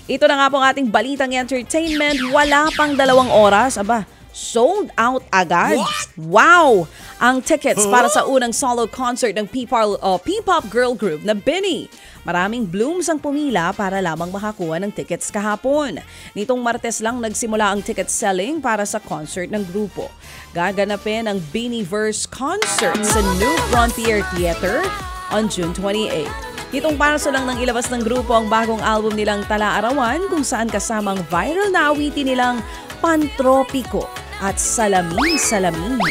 Ito na nga po ang ating balitang entertainment. Wala pang 2 oras. Aba, sold out agad. What? Wow! Ang tickets para sa unang solo concert ng P-pop girl group na BINI. Maraming blooms ang pumila para lamang makakuha ng tickets kahapon. Nitong Martes lang nagsimula ang ticket selling para sa concert ng grupo. Gaganapin ang BINIverse concert sa New Frontier Theater on June 28. Nitong paraso lang ng ilabas ng grupo ang bagong album nilang Tala-Arawan kung saan kasamang viral na awitin nilang Pantropiko at Salamin-Salamin.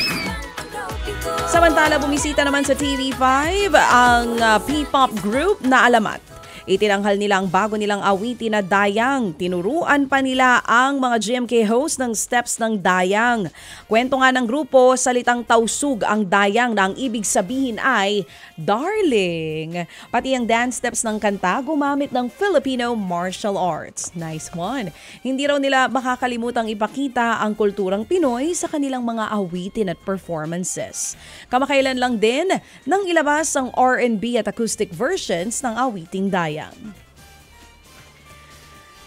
Samantala, bumisita naman sa TV5 ang P-pop group na Alamat. Itinanghal nila ang bago nilang awitin na Dayang. Tinuruan pa nila ang mga GMK host ng steps ng Dayang. Kwento nga ng grupo, salitang tausug ang Dayang na ang ibig sabihin ay darling. Pati ang dance steps ng kanta gumamit ng Filipino martial arts. Nice one. Hindi raw nila makakalimutang ipakita ang kulturang Pinoy sa kanilang mga awitin at performances. Kamakailan lang din nang ilabas ang R&B at acoustic versions ng awiting Dayang.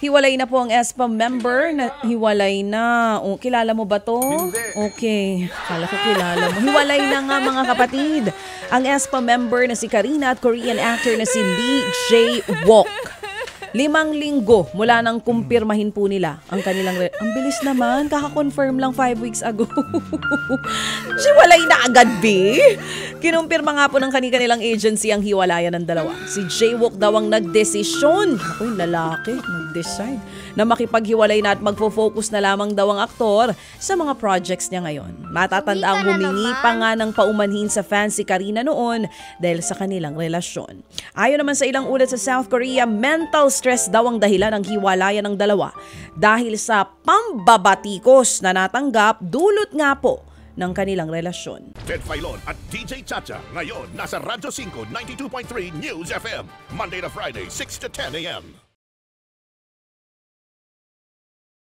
Hiwalay na po ang ESPA member na hiwalay na. O, kilala mo ba to? Hindi. Okay. Kala ko kilala mo. Hiwalay na nga mga kapatid. Ang ESPA member na si Karina at Korean actor na si Lee Jae-wook. 5 linggo mula nang kumpirmahin po nila ang kanilang... Ang bilis naman, kaka-confirm lang 5 weeks ago. Hiwalay na agad, B. Kinumpirma nga po ng kanilang agency ang hiwalayan ng dalawa. Si Jae-wook daw ang nagdesisyon. Ako yung lalaki, nag-decide na makipaghiwalay na at magfo-focus na lamang daw ang aktor sa mga projects niya ngayon. Matatanda ang humingi pa nga ng paumanhin sa fans si Karina noon dahil sa kanilang relasyon. Ayon naman sa ilang ulat sa South Korea, mental stress daw ang dahilan ng hiwalayan ng dalawa dahil sa pambabatikos na natanggap dulot nga po ng kanilang relasyon. Ted Filon at DJ Chacha ngayon nasa Radyo 5 92.3 News FM Monday to Friday 6 to 10 a.m.